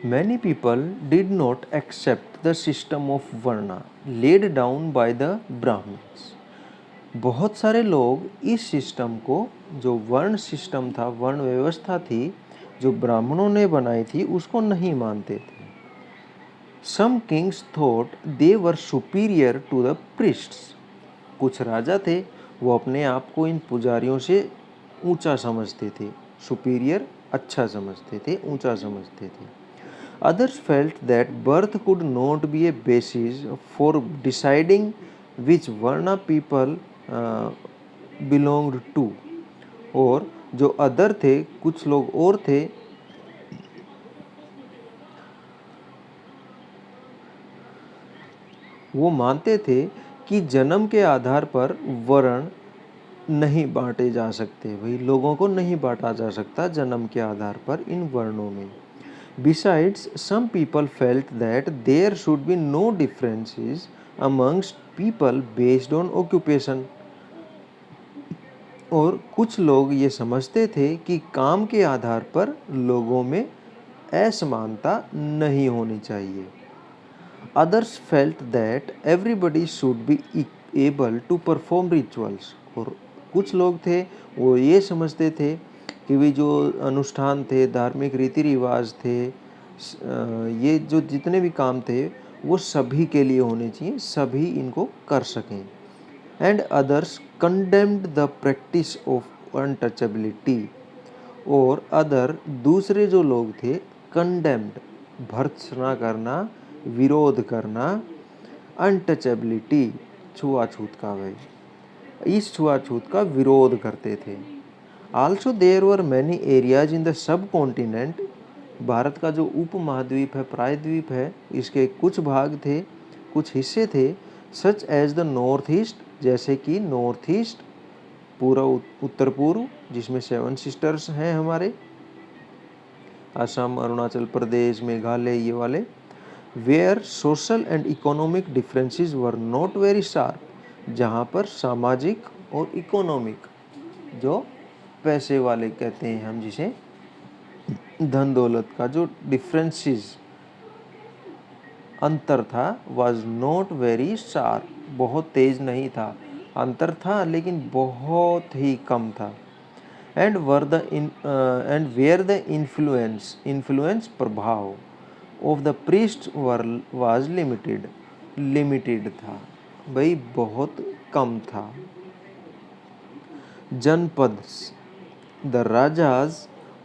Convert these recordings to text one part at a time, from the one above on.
Many people did not accept the system of Varna laid down by the Brahmins. बहुत सारे लोग इस system को, जो वर्ण सिस्टम था, वर्ण व्यवस्था थी जो ब्राह्मणों ने बनाई थी, उसको नहीं मानते थे. Some kings thought they were superior to the priests. कुछ राजा थे, वो अपने आप को इन पुजारियों से ऊंचा समझते थे. सुपीरियर अच्छा समझते थे, ऊंचा समझते थे. Others felt that birth could not be a basis for deciding which varna people belonged to. और जो अदर थे, कुछ लोग और थे, वो मानते थे कि जन्म के आधार पर वर्ण नहीं बांटे जा सकते. भाई, लोगों को नहीं बांटा जा सकता जन्म के आधार पर इन वर्णों में. Besides, some people felt that there should be no differences amongst people based on occupation. और कुछ लोग ये समझते थे कि काम के आधार पर लोगों में असमानता नहीं होनी चाहिए. Others felt that everybody should be able to perform rituals. और कुछ लोग थे, वो ये समझते थे कि वे जो अनुष्ठान थे, धार्मिक रीति रिवाज थे, ये जो जितने भी काम थे, वो सभी के लिए होने चाहिए, सभी इनको कर सकें. And others condemned the practice of untouchability. और अदर दूसरे जो लोग थे, कंडेम्ड भर्त्सना करना, विरोध करना, अनटचेबिलिटी छुआछूत का, भाई इस छुआछूत का विरोध करते थे. Also there were many areas in the subcontinent. Bharat का जो उपमहाद्वीप है, प्रायद्वीप है, इसके कुछ भाग थे, कुछ हिस्से थे. Such as the north east, जैसे कि नॉर्थ ईस्ट, पूर्व उत्तर पूर्व, जिसमें 7 सिस्टर्स हैं हमारे, असम, अरुणाचल प्रदेश, मेघालय, ये वाले. Where social and economic differences were not very sharp. जहाँ पर सामाजिक और इकोनॉमिक, जो पैसे वाले कहते हैं हम जिसे, धन दौलत का जो डिफरेंसेस, अंतर था, वाज नॉट वेरी शार्प, बहुत तेज नहीं था. अंतर था लेकिन बहुत ही कम था. एंड वेयर द इन्फ्लुएंस प्रभाव of the priest was limited था. भाई बहुत कम था. Janapads, the rajas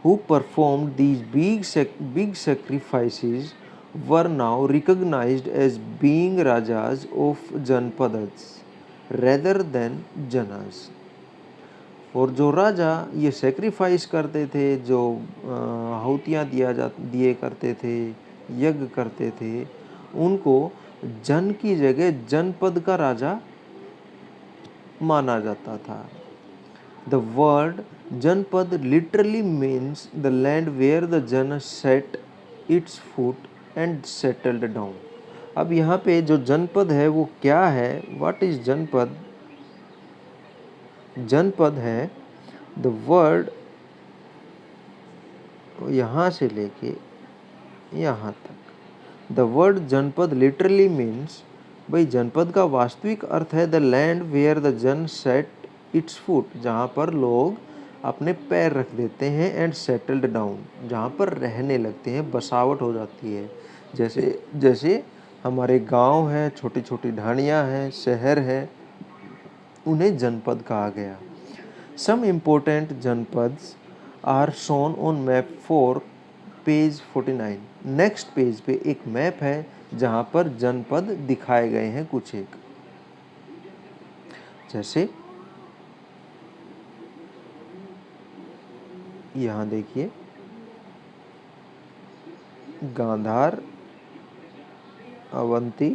who performed these big sacrifices were now recognized as being rajas of janpadas rather than janas. और जो राजा ये सेक्रीफाइस करते थे, जो आहुतियाँ दिए करते थे, यज्ञ करते थे, उनको जन की जगह जनपद का राजा माना जाता था. The word Janpad literally means the land where the Jana set its foot and settled down. अब यहाँ पे जो जनपद है वो क्या है? What is जनपद? जनपद है the word, यहाँ से लेके यहाँ तक. The word जनपद literally means, भाई जनपद का वास्तविक अर्थ है the land where the Jan set its foot, जहाँ पर लोग अपने पैर रख देते हैं, एंड सेटल्ड डाउन, जहाँ पर रहने लगते हैं, बसावट हो जाती है. जैसे जैसे हमारे गांव हैं, छोटी छोटी ढाणियाँ हैं, शहर है, उन्हें जनपद कहा गया. Some important janapadas are shown on map 4 page 49. Next page पे एक मैप है जहाँ पर जनपद दिखाए गए हैं कुछ एक. जैसे यहाँ देखिए, गांधार, अवंती,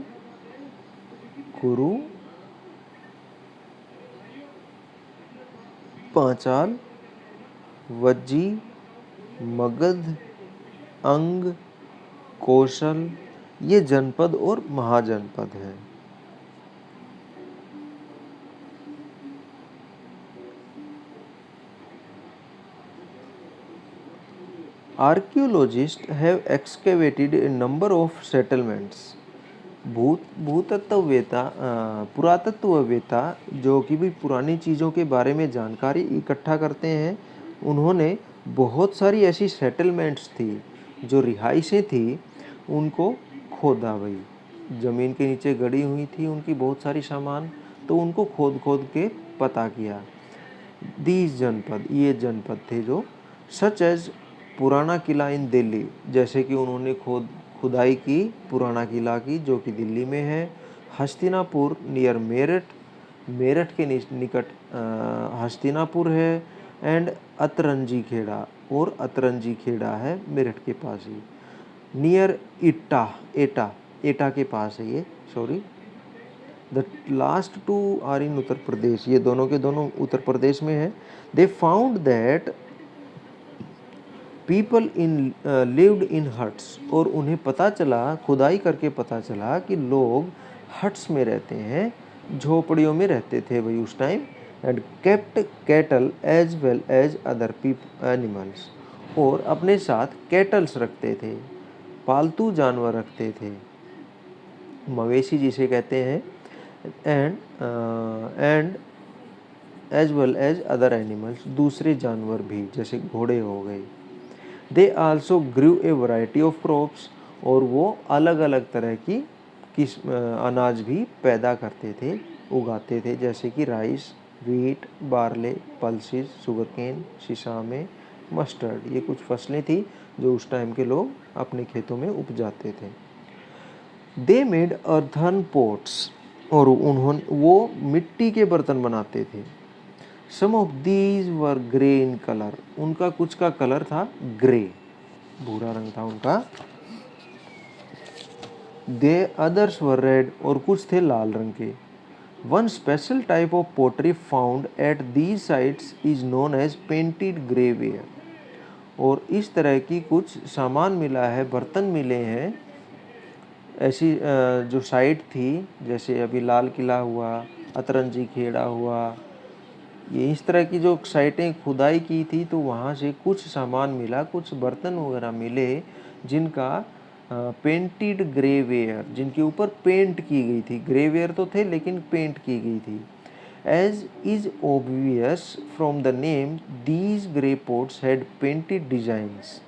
कुरु, पांचाल, वज्जी, मगध, अंग, कौशल, ये जनपद और महाजनपद हैं. Archaeologists have excavated a number of settlements. पुरातत्ववेत्ता जो कि भी पुरानी चीज़ों के बारे में जानकारी इकट्ठा करते हैं, उन्होंने बहुत सारी ऐसी सेटलमेंट्स थी जो रिहाइशें थी, उनको खोदा भाई, ज़मीन के नीचे गड़ी हुई थी उनकी बहुत सारी सामान, तो उनको खोद खोद के पता किया। दीज जनपद, ये जनपद थे जो सच एज पुराना किला इन दिल्ली, जैसे कि उन्होंने खुदाई की पुराना किला की जो कि दिल्ली में है। हस्तिनापुर नियर मेरठ, मेरठ के निकट हस्तिनापुर है। एंड अतरंजी खेड़ा, और अतरंजी खेड़ा है मेरठ के पास ही। नियर इट्टा, एटा, एटा के पास है ये, sorry. The last two are in Uttar Pradesh, ये दोनों के दोनों उत्तर प्रदेश में है। They found that people in lived in huts, और उन्हें पता चला, खुदाई करके पता चला कि लोग हट्स में रहते हैं, झोपड़ियों में रहते थे भाई उस time. And kept cattle as well as other animals, और अपने साथ कैटल्स रखते थे, पालतू जानवर रखते थे, मवेशी जिसे कहते हैं। And as well as other animals, दूसरे जानवर भी जैसे घोड़े हो गए। They also grew a variety of crops, और वो अलग अलग तरह की अनाज भी पैदा करते थे, उगाते थे, जैसे कि rice, wheat, barley, pulses, sugarcane, sesame, mustard. ये कुछ फसलें थी जो उस टाइम के लोग अपने खेतों में उपजाते थे। दे मेड अर्थन पोट्स, और वो मिट्टी के बर्तन बनाते थे। Some of these were grey in colour, उनका कुछ का कलर था ग्रे, भूरा रंग था उनका। दे अदर्स वर रेड, और कुछ थे लाल रंग के। One special type of pottery found at these sites is known as painted grey ware, और इस तरह की कुछ सामान मिला है, बर्तन मिले हैं ऐसी जो साइट थी, जैसे अभी लाल किला हुआ, अतरंजी खेड़ा हुआ, ये इस तरह की जो साइटें खुदाई की थी, तो वहाँ से कुछ सामान मिला, कुछ बर्तन वगैरह मिले जिनका पेंटेड ग्रेवेयर, जिनके ऊपर पेंट की गई थी। ग्रेवेयर तो थे लेकिन पेंट की गई थी। As is obvious from the name, these grey pots had painted designs,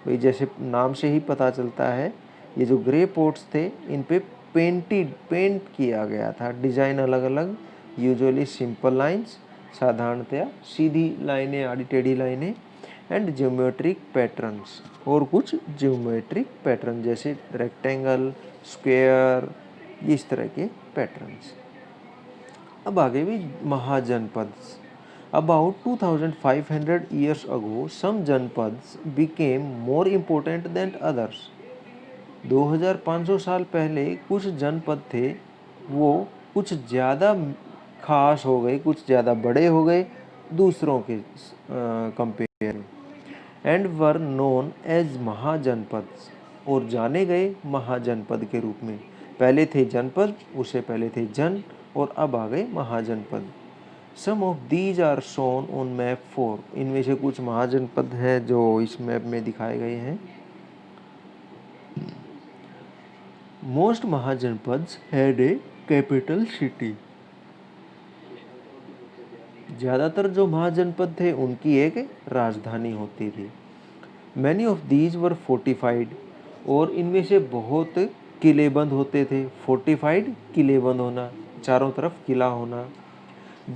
भाई जैसे नाम से ही पता चलता है, ये जो ग्रे पोट्स थे इन पे पेंट किया गया था, डिजाइन अलग अलग, यूजुअली सिंपल लाइंस, साधारणतया सीधी लाइनें, आड़ी टेढ़ी लाइनें। एंड ज्योमेट्रिक पैटर्न्स, और कुछ ज्योमेट्रिक पैटर्न जैसे रेक्टेंगल, स्क्वायर, इस तरह के पैटर्न्स। अब आगे भी महाजनपद। About 2500 years ago, some janapads became more important than others. 2500 साल पहले कुछ जनपद थे, वो कुछ ज़्यादा खास हो गए, कुछ ज़्यादा बड़े हो गए दूसरों के कंपेयर में। एंड वर नोन एज महाजनपद, और जाने गए महाजनपद के रूप में। पहले थे जनपद, उससे पहले थे जन, और अब आ गए महाजनपद। Some of these are shown on map 4, इनमें से कुछ महाजनपद हैं जो इस मैप में दिखाए गए हैं। Most mahajanapadas had a capital city, ज़्यादातर जो महाजनपद थे उनकी एक राजधानी होती थी। Many of these were fortified, और इनमें से बहुत किलेबंद होते थे। फोर्टिफाइड, किलेबंद होना, चारों तरफ किला होना।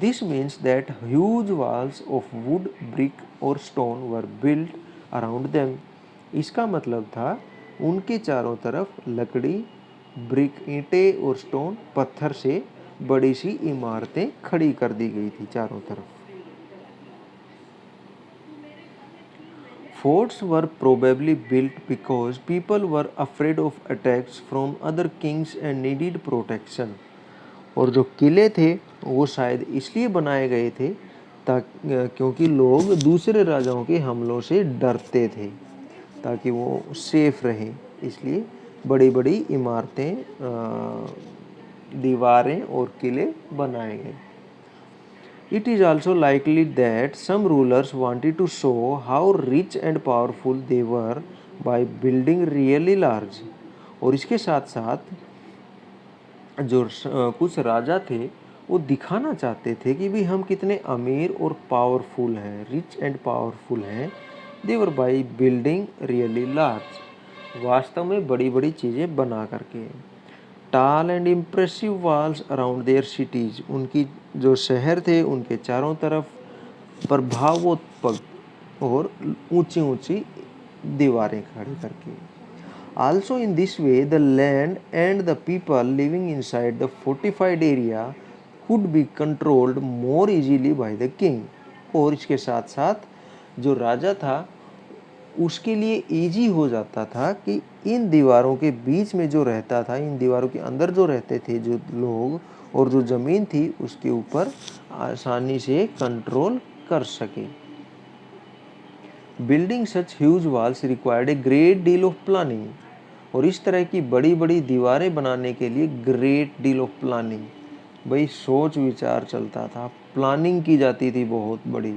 This means that huge walls of wood, brick और stone were built around them. इसका मतलब था उनके चारों तरफ लकड़ी, ब्रिक, ईंटें और स्टोन, पत्थर से बड़ी सी इमारतें खड़ी कर दी गई थी चारों तरफ। Forts were probably built because people were afraid of attacks from other kings and needed protection. और जो किले थे वो शायद इसलिए बनाए गए थे क्योंकि लोग दूसरे राजाओं के हमलों से डरते थे, ताकि वो सेफ रहें, इसलिए बड़ी बड़ी इमारतें, दीवारें और किले बनाए गए। It is also likely that some rulers wanted to show how rich and powerful they were by building really large. और इसके साथ साथ जो कुछ राजा थे वो दिखाना चाहते थे कि भी हम कितने अमीर और पावरफुल हैं, रिच एंड पावरफुल हैं। They were by building really large, वास्तव में बड़ी बड़ी चीज़ें बना करके। Tall and impressive walls around their cities, उनकी जो शहर थे उनके चारों तरफ प्रभावोत्पक और ऊंची ऊंची दीवारें खड़ी करके। Also in this way the land and the people living inside the fortified area could be controlled more easily by the king। और इसके साथ साथ जो राजा था उसके लिए इजी हो जाता था कि इन दीवारों के बीच में जो रहता था, इन दीवारों के अंदर जो रहते थे जो लोग, और जो ज़मीन थी उसके ऊपर आसानी से कंट्रोल कर सके। Building such huge walls required a great deal of planning, और इस तरह की बड़ी बड़ी दीवारें बनाने के लिए ग्रेट डील ऑफ प्लानिंग, भाई सोच विचार चलता था, प्लानिंग की जाती थी बहुत बड़ी।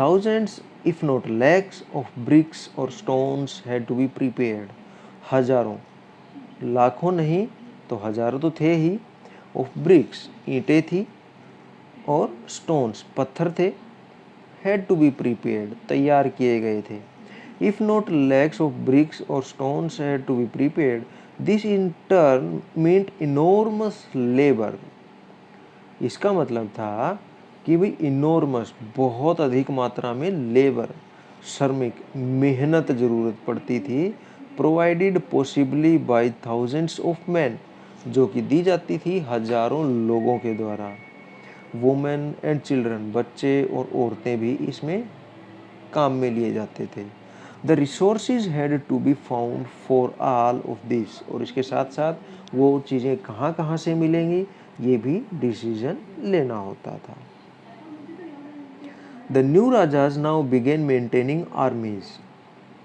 Thousands if not lakhs of bricks और stones had to be prepared, हजारों, लाखों नहीं तो हजारों तो थे ही, ऑफ ब्रिक्स ईंटें थी और स्टोन्स पत्थर थे, हैड टू बी प्रिपेयर्ड तैयार किए गए थे। If not lakhs of bricks or stones had to be prepared, this in turn meant enormous labor। इसका मतलब था कि भाई इनॉर्मस, बहुत अधिक मात्रा में लेबर, श्रमिक मेहनत ज़रूरत पड़ती थी। Provided possibly by thousands of man, जो कि दी जाती थी हजारों लोगों के द्वारा। वुमेन एंड चिल्ड्रन, बच्चे और औरतें भी इसमें काम में लिए जाते थे। The resources had to be found for all of this, और इसके साथ साथ वो चीज़ें कहाँ कहाँ से मिलेंगी ये भी डिसीजन लेना होता था। The new rajas now began maintaining armies,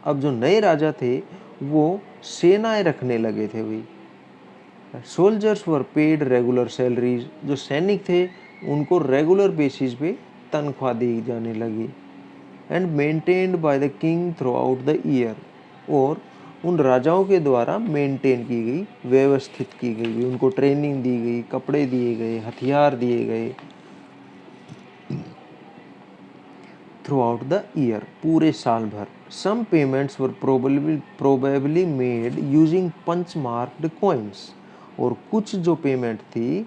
अब जो नए राजा थे वो सेनाएं रखने लगे थे भाई। सोल्जर्स वर पेड रेगुलर सैलरीज, जो सैनिक थे उनको रेगुलर बेसिस पे तनख्वाह दी जाने लगी। And maintained by the king through out the year, और उन राजाओं के द्वारा मेंटेन की गई, व्यवस्थित की गई, उनको ट्रेनिंग दी गई, कपड़े दिए गए, हथियार दिए गए थ्रू आउट द ईयर, पूरे साल भर। Some payments were probably made using punch marked coins, और कुछ जो पेमेंट थी,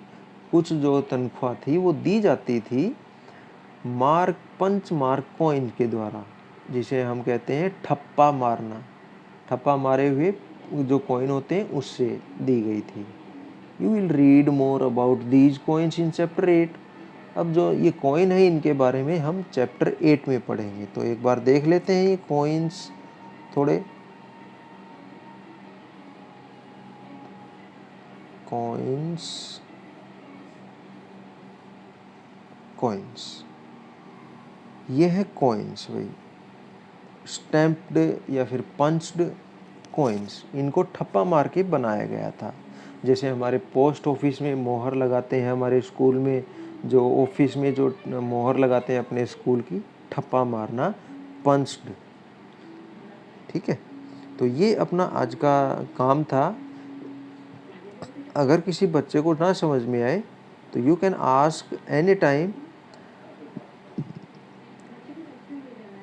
कुछ जो तनख्वाह थी वो दी जाती थी पंच मार्क कॉइन के द्वारा, जिसे हम कहते हैं ठप्पा मारना। ठप्पा मारे हुए जो कॉइन होते हैं उससे दी गई थी। You will read more about these coins in chapter 8। अब जो ये कॉइन है इनके बारे में हम चैप्टर 8 में पढ़ेंगे, तो एक बार देख लेते हैं ये कॉइन्स थोड़े। कॉइन्स ये है कॉइन्स भाई, स्टैम्प्ड या फिर पंच्ड कॉइन्स, इनको ठप्पा मार के बनाया गया था। जैसे हमारे पोस्ट ऑफिस में मोहर लगाते हैं, हमारे स्कूल में जो ऑफिस में जो मोहर लगाते हैं अपने स्कूल की, ठप्पा मारना, पंच्ड। ठीक है, तो ये अपना आज का काम था। अगर किसी बच्चे को ना समझ में आए तो you can ask any time.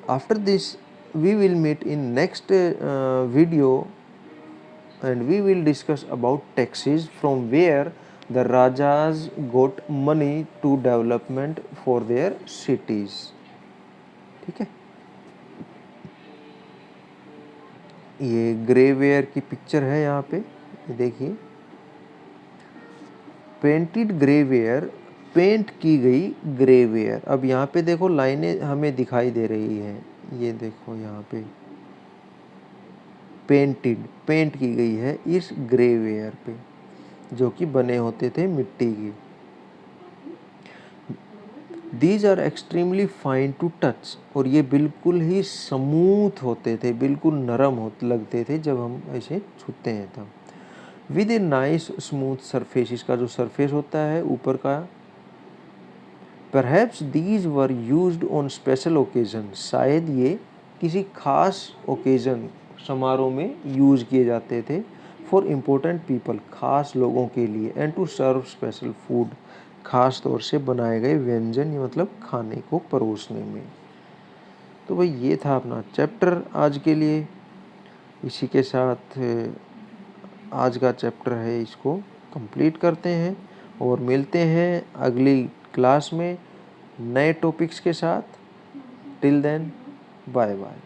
After this we will meet in next video, and we will discuss about taxes, from where the rajas got money to development for their cities। ठीक है, ये ग्रेवेयर की picture है यहाँ पे, देखिए painted grey ware, paint की गई ग्रेवेयर। अब यहाँ पे देखो लाइनें हमें दिखाई दे रही हैं, ये देखो यहाँ पे पेंट की गई है इस ग्रेवेयर पे, जो कि बने होते थे मिट्टी की। These are extremely fine to touch, और ये बिल्कुल ही स्मूथ होते थे, बिल्कुल नरम लगते थे जब हम ऐसे छूते हैं तब। With a nice smooth surface, इसका जो सरफेस होता है ऊपर का, perhaps these were used on special occasion, शायद ये किसी खास ओकेजन समारोह में यूज किए जाते थे। फॉर इम्पोर्टेंट पीपल, खास लोगों के लिए। And to serve special food, खास तौर से बनाए गए व्यंजन, मतलब खाने को परोसने में। तो भाई ये था अपना चैप्टर आज के लिए। इसी के साथ आज का चैप्टर है इसको कंप्लीट करते हैं और मिलते हैं अगली क्लास में नए टॉपिक्स के साथ। Till then, bye bye.